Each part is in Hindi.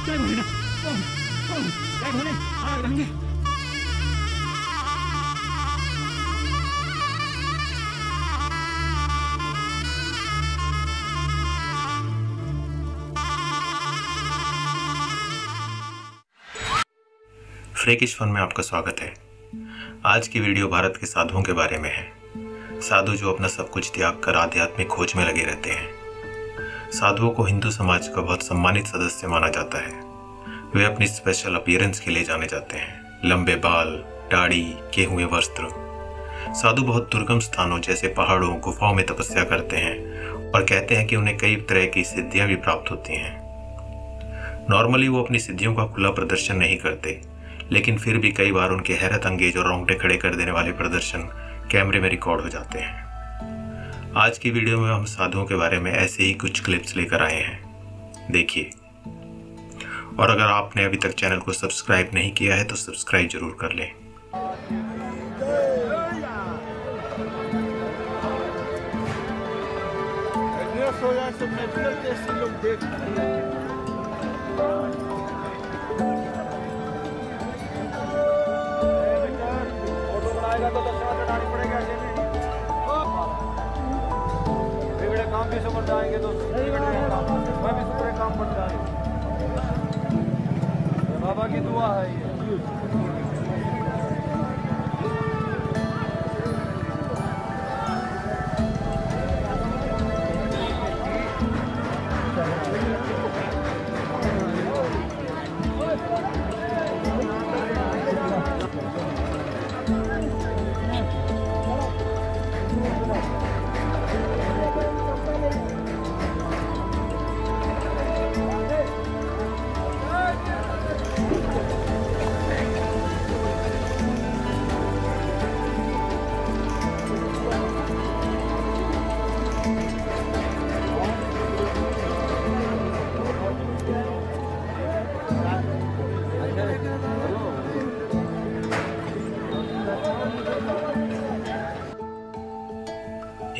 जय भोलेनाथ। जय भोले, आग रंगे। फ्रेकिश फन में आपका स्वागत है। आज की वीडियो भारत के साधुओं के बारे में है। साधु जो अपना सब कुछ त्याग कर आध्यात्मिक खोज में लगे रहते हैं। साधुओं को हिंदू समाज का बहुत सम्मानित सदस्य माना जाता है। वे अपनी स्पेशल अपीयरेंस के लिए जाने जाते हैं। लंबे बाल, दाढ़ी, किए हुए वस्त्र। साधु बहुत दुर्गम स्थानों जैसे पहाड़ों, गुफाओं में तपस्या करते हैं और कहते हैं कि उन्हें कई तरह की सिद्धियां भी प्राप्त होती हैं। नॉर्मली वो अपनी सिद्धियों का खुला प्रदर्शन नहीं करते, लेकिन फिर भी कई बार उनके हैरत अंगेज और रोंगटे खड़े कर देने वाले प्रदर्शन कैमरे में रिकॉर्ड हो जाते हैं। आज की वीडियो में हम साधुओं के बारे में ऐसे ही कुछ क्लिप्स लेकर आए हैं, देखिए। और अगर आपने अभी तक चैनल को सब्सक्राइब नहीं किया है तो सब्सक्राइब जरूर कर लें। काम भी समझ जाएंगे तो मैं भी सुपरे काम बढ़ जाएंगे। बाबा की दुआ है ये।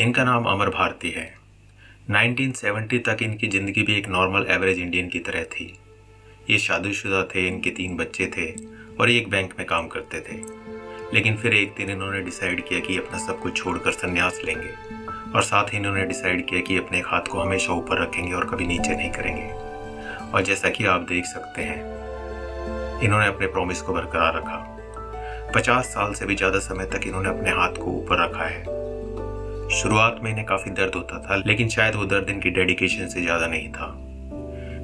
इनका नाम अमर भारती है। 1970 तक इनकी ज़िंदगी भी एक नॉर्मल एवरेज इंडियन की तरह थी। ये शादीशुदा थे, इनके 3 बच्चे थे और ये एक बैंक में काम करते थे। लेकिन फिर एक दिन इन्होंने डिसाइड किया कि अपना सब कुछ छोड़कर संन्यास लेंगे और साथ ही इन्होंने डिसाइड किया कि अपने हाथ को हमेशा ऊपर रखेंगे और कभी नीचे नहीं करेंगे। और जैसा कि आप देख सकते हैं, इन्होंने अपने प्रॉमिस को बरकरार रखा। 50 साल से भी ज़्यादा समय तक इन्होंने अपने हाथ को ऊपर रखा है। शुरुआत में इन्हें काफ़ी दर्द होता था, लेकिन शायद वो दर्द इनकी डेडिकेशन से ज़्यादा नहीं था।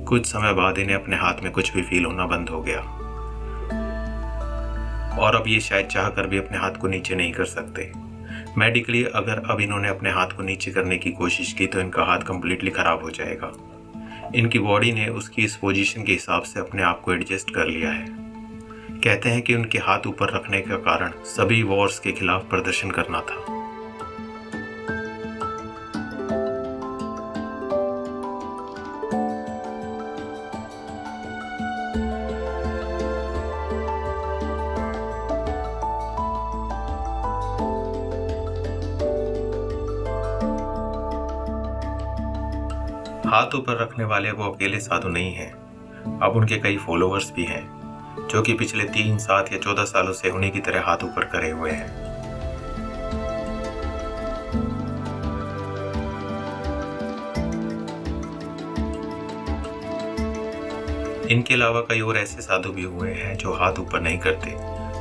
कुछ समय बाद इन्हें अपने हाथ में कुछ भी फील होना बंद हो गया और अब ये शायद चाह कर भी अपने हाथ को नीचे नहीं कर सकते। मेडिकली अगर अब इन्होंने अपने हाथ को नीचे करने की कोशिश की तो इनका हाथ कंप्लीटली ख़राब हो जाएगा। इनकी बॉडी ने उसकी इस पोजीशन के हिसाब से अपने आप को एडजस्ट कर लिया है। कहते हैं कि उनके हाथ ऊपर रखने का कारण सभी वॉर्स के खिलाफ प्रदर्शन करना था। हाथ ऊपर रखने वाले वो अकेले साधु नहीं हैं। अब उनके कई फॉलोअर्स भी हैं जो कि पिछले 3, 7 या 14 सालों से उन्हीं की तरह हाथ ऊपर करे हुए हैं। इनके अलावा कई और ऐसे साधु भी हुए हैं जो हाथ ऊपर नहीं करते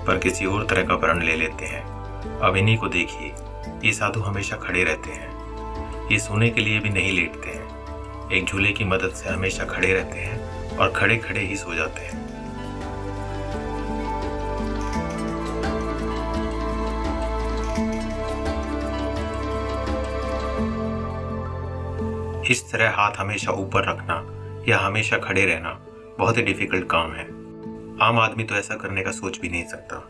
पर किसी और तरह का प्रण ले लेते हैं। अब इन्हीं को देखिए, ये साधु हमेशा खड़े रहते हैं। ये सोने के लिए भी नहीं लेटते हैं, एक झूले की मदद से हमेशा खड़े रहते हैं और खड़े खड़े ही सो जाते हैं। इस तरह हाथ हमेशा ऊपर रखना या हमेशा खड़े रहना बहुत ही डिफिकल्ट काम है। आम आदमी तो ऐसा करने का सोच भी नहीं सकता।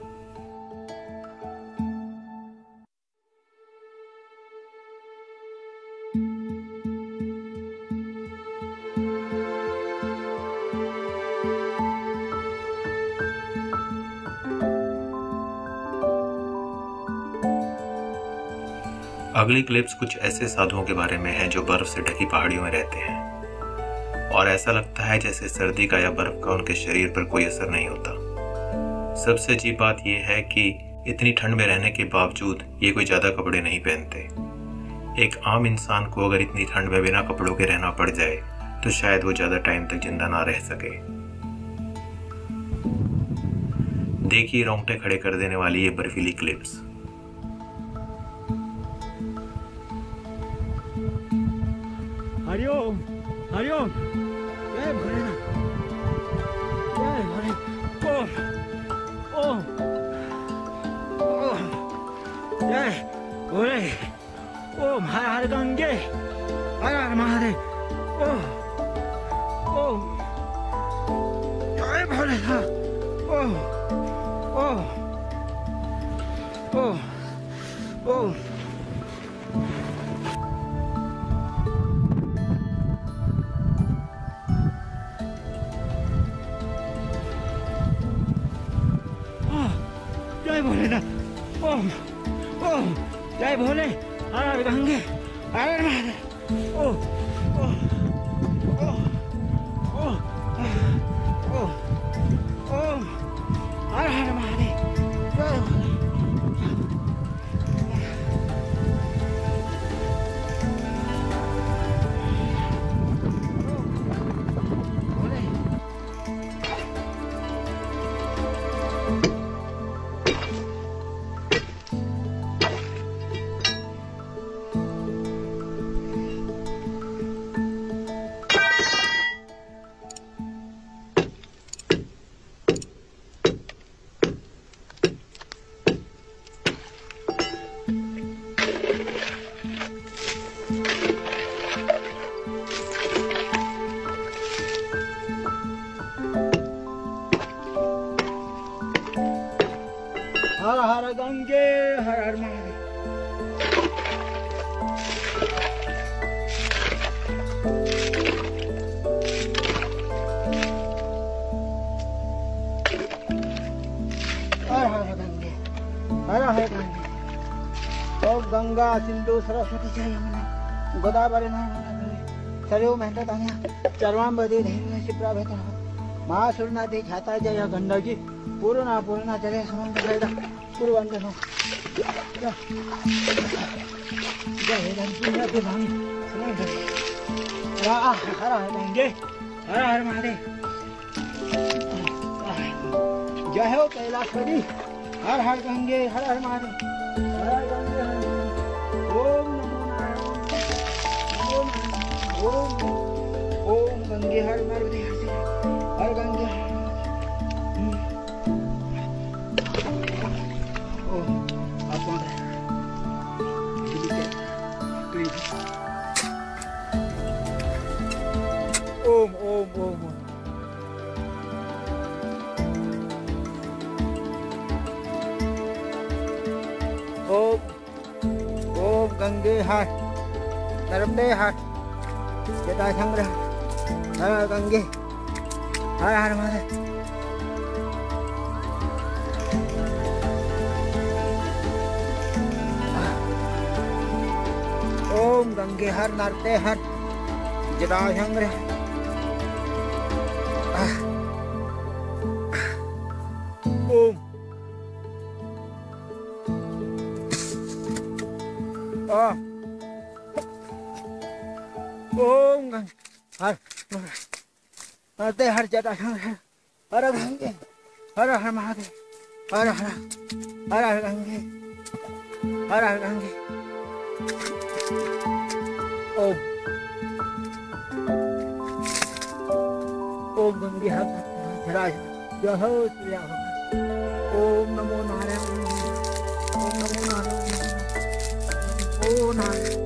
अगली क्लिप्स कुछ ऐसे साधुओं के बारे में है जो बर्फ से ढकी पहाड़ियों में रहते हैं। और ऐसा लगता है जैसे सर्दी का या बर्फ का उनके शरीर पर कोई असर नहीं होता। सबसे अजीब बात यह है कि इतनी ठंड में रहने के बावजूद ये कोई ज़्यादा कपड़े नहीं पहनते। एक आम इंसान को अगर इतनी ठंड में बिना कपड़ों के रहना पड़ जाए तो शायद वो ज़्यादा टाइम तक जिंदा ना रह सके। देखिए रोंगटे खड़े कर देने वाली ये बर्फीली क्लिप्स। हरिओम हरिओम, जय भोलेनाथ, जय भोले, ओम ओम, जय भोले, ओम हर हर गंगे, हर हर महादेव, ओम ओम, जय भोलेनाथ, ओम ओम ओम ओम। जय भोलेनाथ, ओम ओम, जय भोले, हर हर गंगे, हर हर महादेव, ओम ओम ओम ओम ओम, हर हर महादेव, जय भोले। हर हर गंगे, हर हर महादेव। हर हर गंगे, हर हर गंगे, ओम गंगा सिंधु सरस्वती च यमुना गोदावरी नर्मदा सरयू महेंद्रतनया चर्वाम्बदी देवी क्षिप्राभेतः महासुरनाथी छाता जय गंडकी पूर्णा पूर्णा जले समंत वेदा कुर्वन्त नो जय गंडकी भामी हर हर गंगे, हर हर महादेव, जय हो कैलाशपति, हर हर गंगे, हर हर महादेव, हर हर गंगे, हर हर। ओम नमो नारायण, ओम ओम गंगे हर नर्मदे हर गंगे हर। ओम आप कौन है? ओम ओम ओम ओम ओम गंगे हर नर्मदे हर जटा संग्रह हर गंगे, हर हर महादेव। ओम गंगे हर नर्मदे हर जटा संग्रह ओम ओम गंगे हर नर्मदे हर जटा संग्रह हर गंगे, हर हर महादेव, हर हर हर हर गंगे, हर हर गंगे। ओम ओम गंगे हर जटा जय हो श्री राम। ओम नमो नारायण, ओम नमो नारायण, ओम नारायण।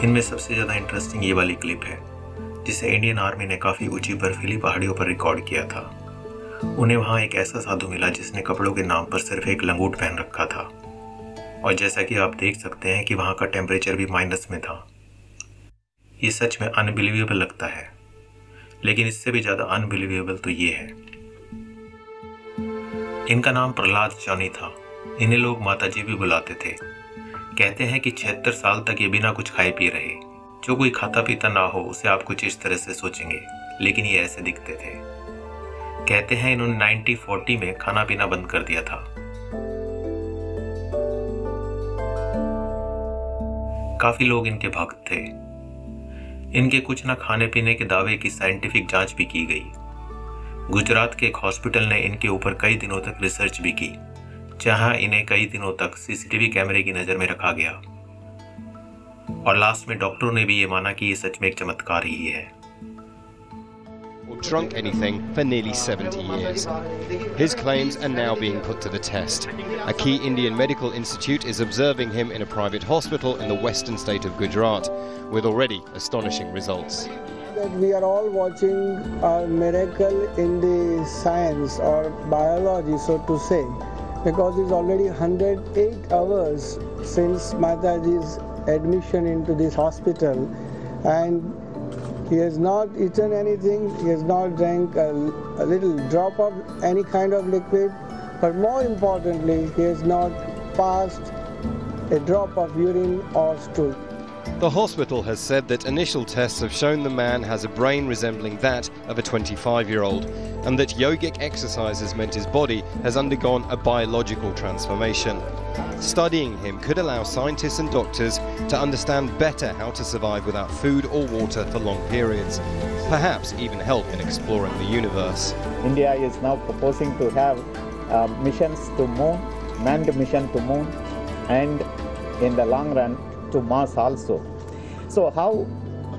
इनमें सबसे ज़्यादा इंटरेस्टिंग ये वाली क्लिप है जिसे इंडियन आर्मी ने काफ़ी ऊंची बर्फीली पहाड़ियों पर रिकॉर्ड किया था। उन्हें वहाँ एक ऐसा साधु मिला जिसने कपड़ों के नाम पर सिर्फ एक लंगोट पहन रखा था, और जैसा कि आप देख सकते हैं कि वहाँ का टेम्परेचर भी माइनस में था। ये सच में अनबिलीवेबल लगता है, लेकिन इससे भी ज़्यादा अनबिलीवेबल तो ये है। इनका नाम प्रहलाद जॉनी था। इन्हें लोग माताजी भी बुलाते थे। कहते हैं कि 76 साल तक ये बिना कुछ खाए पी रहे। जो कोई खाता पीता ना हो उसे आप कुछ इस तरह से सोचेंगे, लेकिन ये ऐसे दिखते थे। कहते हैं इन्होंने 1940 में खाना पीना बंद कर दिया था। काफी लोग इनके भक्त थे। इनके कुछ न खाने पीने के दावे की साइंटिफिक जांच भी की गई। गुजरात के एक हॉस्पिटल ने इनके ऊपर कई दिनों तक रिसर्च भी की, जहां इन्हें कई दिनों तक सीसीटीवी कैमरे की नजर में रखा गया, और लास्ट में डॉक्टरों ने भी ये माना कि ये सच में एक चमत्कार ही है। Or drunk anything for nearly 70 years. His claims are now being put to the test. A key Indian medical institute is observing him in a private hospital in the western state of Gujarat, with already astonishing results. That we are all watching a miracle in the science or biology, so to say, because it's already 108 hours since Mataji's admission into this hospital, and he has not eaten anything, he has not drank a little drop of any kind of liquid, but more importantly, he has not passed a drop of urine or stool. The hospital has said that initial tests have shown the man has a brain resembling that of a 25-year-old, and that yogic exercises meant his body has undergone a biological transformation. Studying him could allow scientists and doctors to understand better how to survive without food or water for long periods, perhaps even help in exploring the universe. India is now proposing to have missions to moon, manned mission to moon, and in the long run to Mars also. So how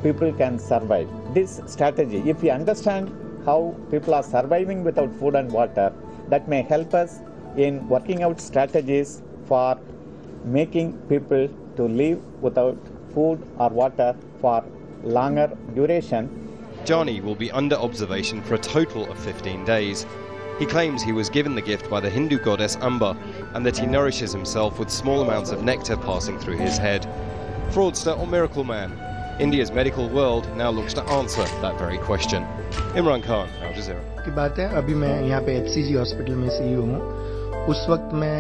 people can survive? This strategy, if we understand how people are surviving without food and water, that may help us in working out strategies for making people to live without food or water for longer duration. Johnny will be under observation for a total of 15 days. He claims he was given the gift by the Hindu goddess Amba, and that he nourishes himself with small amounts of nectar passing through his head. Fraudster or miracle man? India's medical world now looks to answer that very question. Imran Khan, Al Jazeera. की बात है, अभी मैं यहाँ पे HCG हॉस्पिटल में CEO हूँ। उस वक्त मैं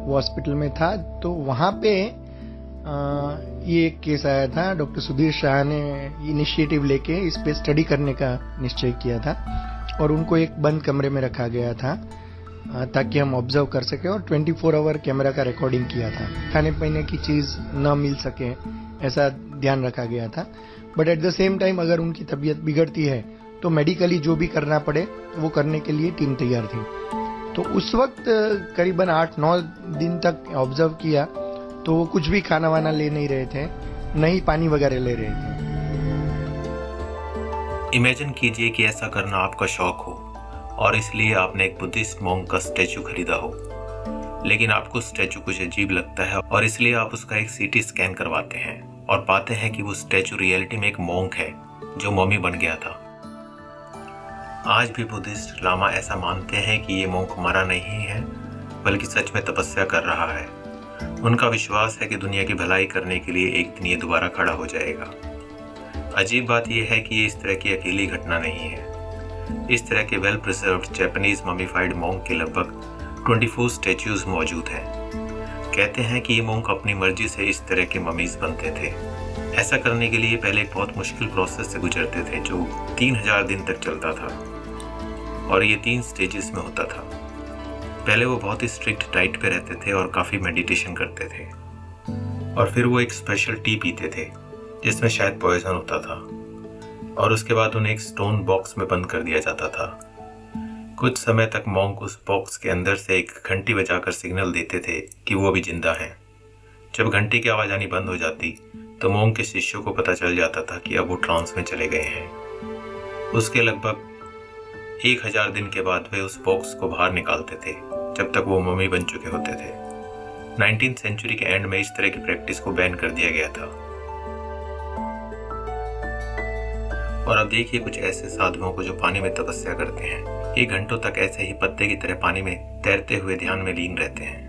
वो हॉस्पिटल में था, तो वहाँ पे ये एक केस आया था। डॉक्टर सुधीर शाह ने इनिशिएटिव लेके इस पे स्टडी करने का निश्चय किया था, और उनको एक बंद कमरे में रखा गया था ताकि हम ऑब्जर्व कर सके, और 24 आवर कैमरा का रिकॉर्डिंग किया था। खाने पीने की चीज न मिल सके ऐसा ध्यान रखा गया था। But at the same time अगर उनकी तबीयत बिगड़ती है तो मेडिकली जो भी करना पड़े वो करने के लिए टीम तैयार थी। तो उस वक्त करीबन 8-9 दिन तक ऑब्जर्व किया, तो वो कुछ भी खाना वाना ले नहीं रहे थे, नहीं पानी वगैरह ले रहे थे। इमेजिन कीजिए कि ऐसा करना आपका शौक हो, और इसलिए आपने एक बुद्धिस्ट मॉन्क का स्टैचू खरीदा हो, लेकिन आपको स्टैचू कुछ अजीब लगता है, और इसलिए आप उसका एक CT स्कैन करवाते हैं और पाते हैं कि वो स्टैचू रियलिटी में एक मॉन्क है जो मम्मी बन गया था। आज भी बुद्धिस्ट लामा ऐसा मानते हैं कि ये मॉन्क मरा नहीं है, बल्कि सच में तपस्या कर रहा है। उनका विश्वास है कि दुनिया की भलाई करने के लिए एक दिन ये दोबारा खड़ा हो जाएगा। अजीब बात यह है कि ये इस तरह की अकेली घटना नहीं है। इस तरह के well preserved Japanese mummified monk के लगभग 24 स्टैच्यूज मौजूद हैं। कहते हैं कि ये मॉन्क अपनी मर्जी से इस तरह के ममीज बनते थे। ऐसा करने के लिए पहले एक बहुत मुश्किल प्रोसेस से गुजरते थे जो 3000 दिन तक चलता था, और ये 3 स्टेजेस में होता था। पहले वो बहुत ही स्ट्रिक्ट डाइट पे रहते थे और काफ़ी मेडिटेशन करते थे, और फिर वो एक स्पेशल टी पीते थे जिसमें शायद पॉइजन होता था, और उसके बाद उन्हें एक स्टोन बॉक्स में बंद कर दिया जाता था। कुछ समय तक मॉन्क उस बॉक्स के अंदर से एक घंटी बजाकर सिग्नल देते थे कि वो अभी जिंदा हैं। जब घंटी की आवाज़ आनी बंद हो जाती तो मॉन्क के शिष्यों को पता चल जाता था कि अब वो ट्रांस में चले गए हैं। उसके लगभग 1000 दिन के बाद वे उस बॉक्स को बाहर निकालते थे, जब तक वो मम्मी बन चुके होते थे। 19th सेंचुरी के एंड में इस तरह की प्रैक्टिस को बैन कर दिया गया था। और अब देखिए कुछ ऐसे साधुओं को जो पानी में तपस्या करते हैं। ये घंटों तक ऐसे ही पत्ते की तरह पानी में तैरते हुए ध्यान में लीन रहते हैं।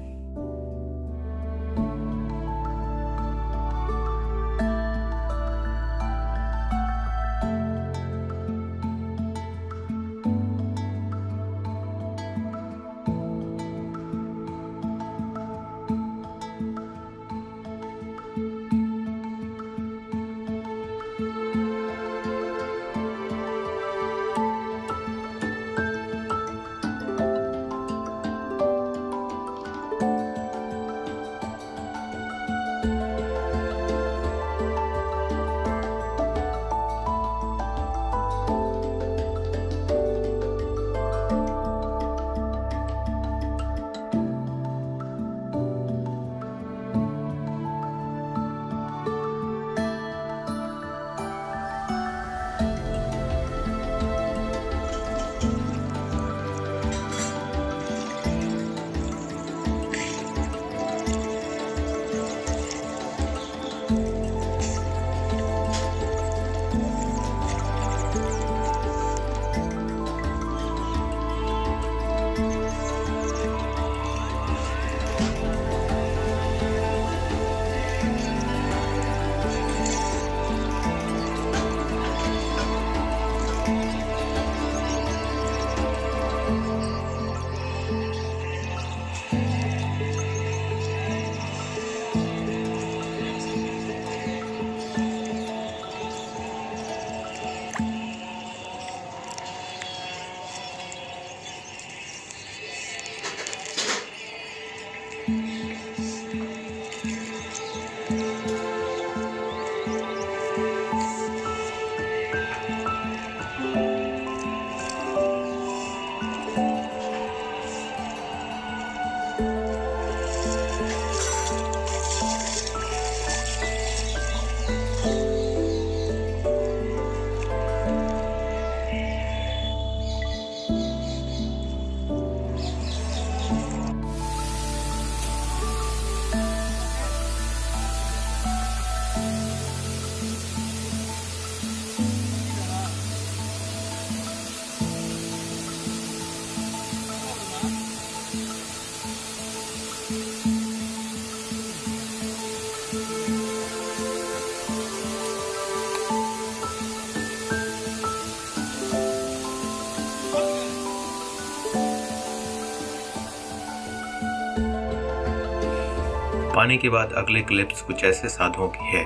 पानी के बाद अगले क्लिप्स कुछ ऐसे साधुओं की है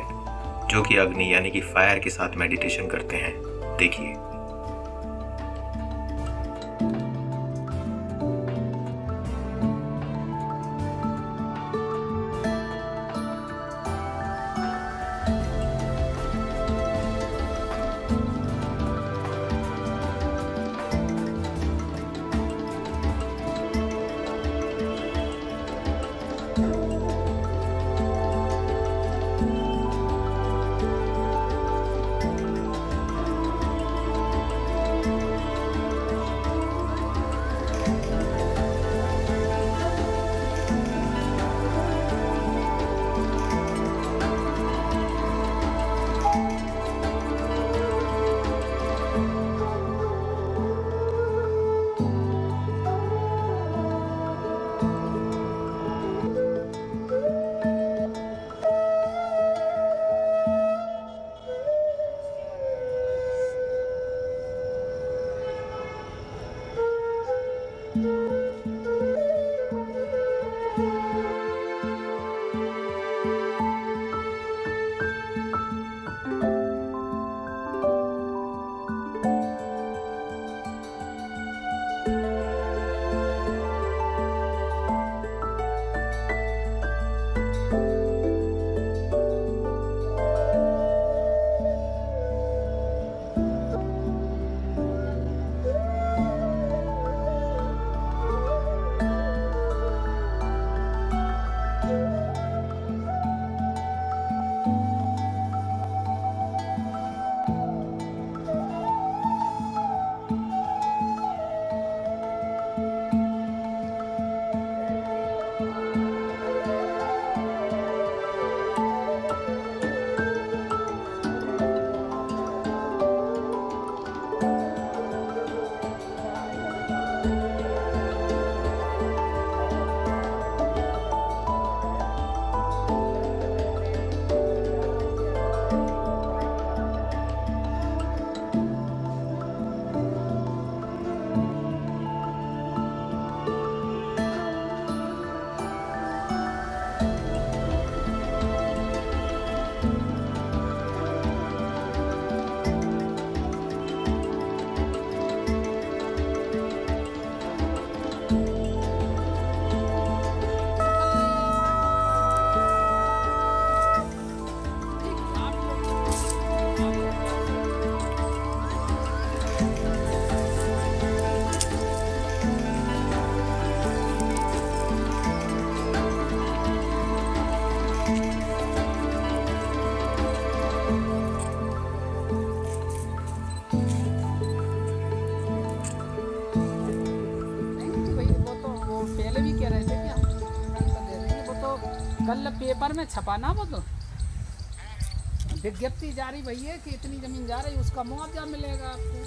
जो कि अग्नि यानी कि फायर के साथ मेडिटेशन करते हैं। देखिए। पहले भी कह रहे थे क्या तो दे देंगे, वो तो कल पेपर में छपाना, वो तो विज्ञप्ति जारी भई है कि इतनी जमीन जा रही, उसका मुआवजा मिलेगा आपको।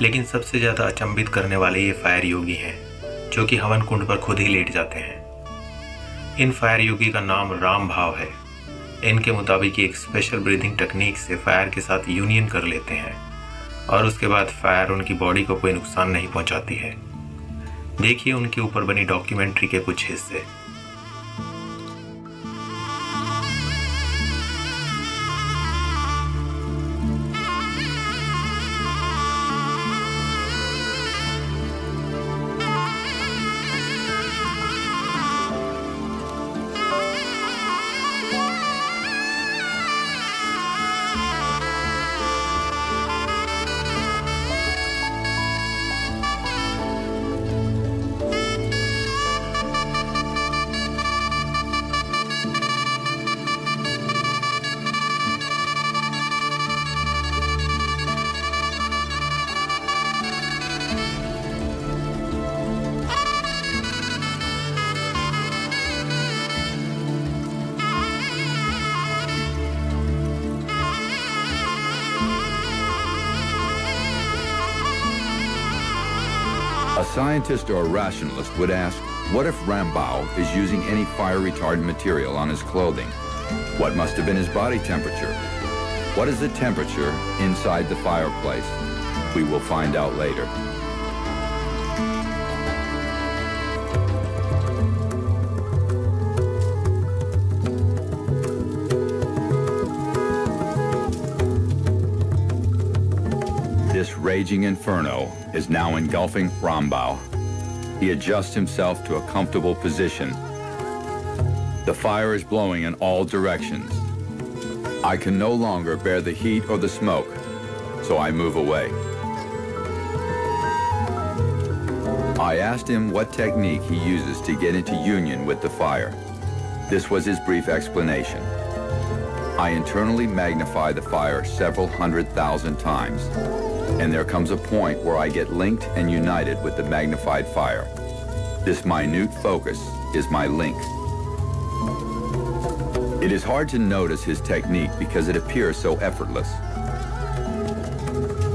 लेकिन सबसे ज्यादा अचंभित करने वाले ये फायर योगी हैं, जो कि हवन कुंड पर खुद ही लेट जाते हैं। इन फायर योगी का नाम राम भाव है। इनके मुताबिक एक स्पेशल ब्रीदिंग टेक्निक से फायर के साथ यूनियन कर लेते हैं और उसके बाद फायर उनकी बॉडी को कोई नुकसान नहीं पहुंचाती है। देखिए उनके ऊपर बनी डॉक्यूमेंट्री के कुछ हिस्से। A scientist or a rationalist would ask, what if Rambau is using any fire-retardant material on his clothing? What must have been his body temperature? What is the temperature inside the fireplace? We will find out later. This raging inferno is now engulfing Rambau. He adjusts himself to a comfortable position. The fire is blowing in all directions. I can no longer bear the heat or the smoke, so I move away. I asked him what technique he uses to get into union with the fire. This was his brief explanation. I internally magnify the fire several 100,000 times, and there comes a point where I get linked and united with the magnified fire. This minute focus is my link. It is hard to notice his technique because it appears so effortless.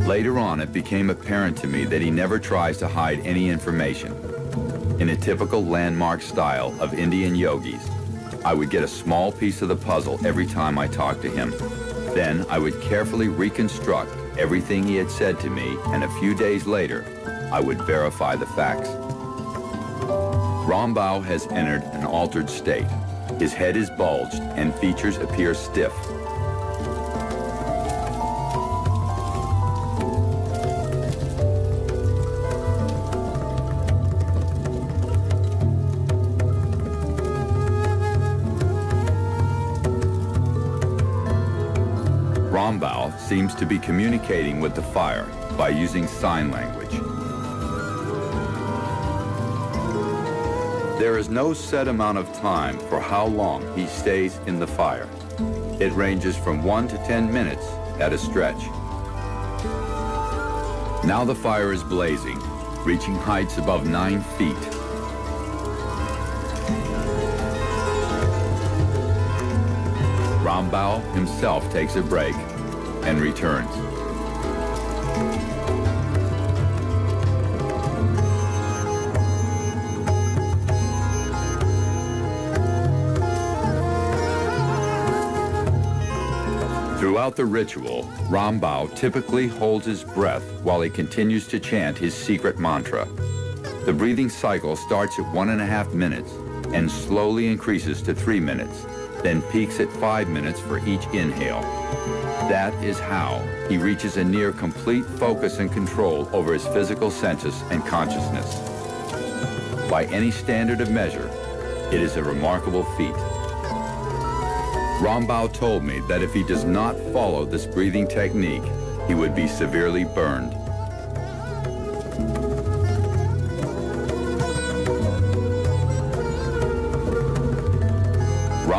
Later on, it became apparent to me that he never tries to hide any information. In a typical landmark style of Indian yogis, I would get a small piece of the puzzle every time I talked to him. Then I would carefully reconstruct everything he had said to me, and a few days later, I would verify the facts. Rambau has entered an altered state. His head is bulged and features appear stiff. Rambau seems to be communicating with the fire by using sign language. There is no set amount of time for how long he stays in the fire. It ranges from 1 to 10 minutes at a stretch. Now the fire is blazing, reaching heights above 9 feet. Rambau himself takes a break and returns. Throughout the ritual, Rambau typically holds his breath while he continues to chant his secret mantra. The breathing cycle starts at 1.5 minutes and slowly increases to 3 minutes, then peaks at 5 minutes for each inhale. That is how he reaches a near complete focus and control over his physical senses and consciousness. By any standard of measure, it is a remarkable feat. Rambau told me that if he does not follow this breathing technique, he would be severely burned.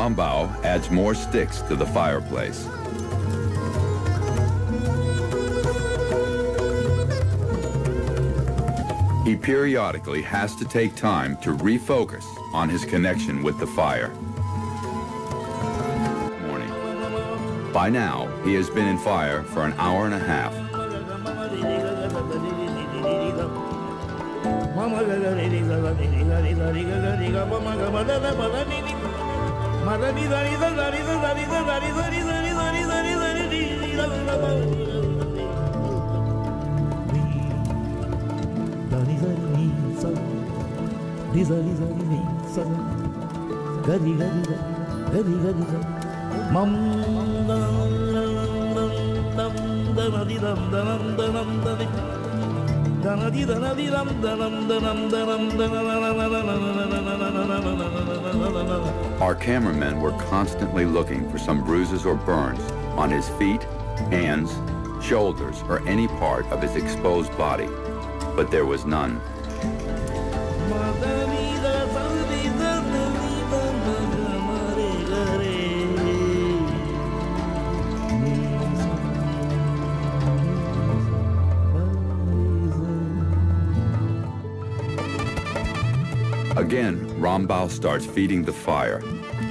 Rambao adds more sticks to the fireplace. He periodically has to take time to refocus on his connection with the fire. Morning. By now, he has been in fire for an hour and a half. Our cameramen were constantly looking for some bruises or burns on his feet, hands, shoulders, or any part of his exposed body, but there was none. Again, Rambao starts feeding the fire,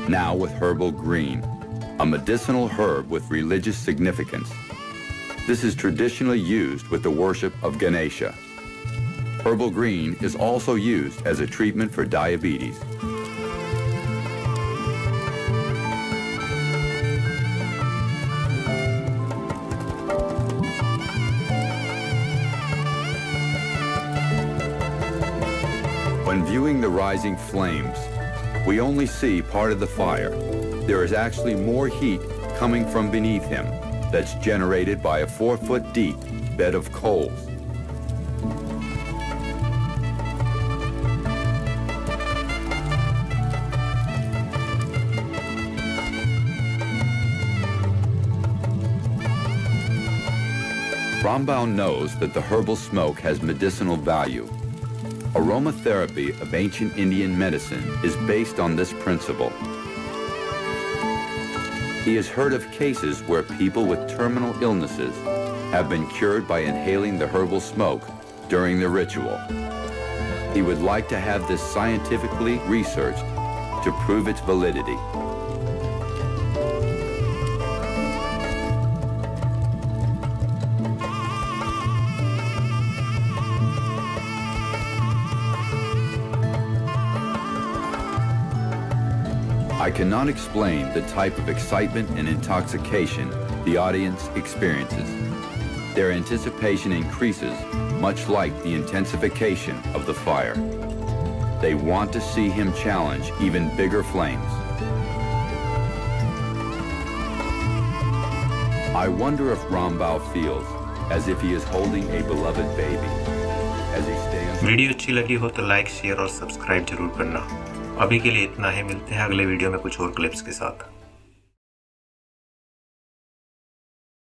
now with herbal green, a medicinal herb with religious significance. This is traditionally used with the worship of Ganesha. Herbal green is also used as a treatment for diabetes. When viewing the rising flames, we only see part of the fire. There is actually more heat coming from beneath him that's generated by a 4-foot deep bed of coals. Rambao knows that the herbal smoke has medicinal value. Aromatherapy of ancient Indian medicine is based on this principle. He has heard of cases where people with terminal illnesses have been cured by inhaling the herbal smoke during the ritual. He would like to have this scientifically researched to prove its validity. I cannot explain the type of excitement and intoxication the audience experiences. Their anticipation increases, much like the intensification of the fire. They want to see him challenge even bigger flames. I wonder if Rambao feels as if he is holding a beloved baby as he stands. Video अच्छी लगी हो तो लाइक, शेयर और सब्सक्राइब जरूर करना। अभी के लिए इतना ही, मिलते हैं अगले वीडियो में कुछ और क्लिप्स के साथ।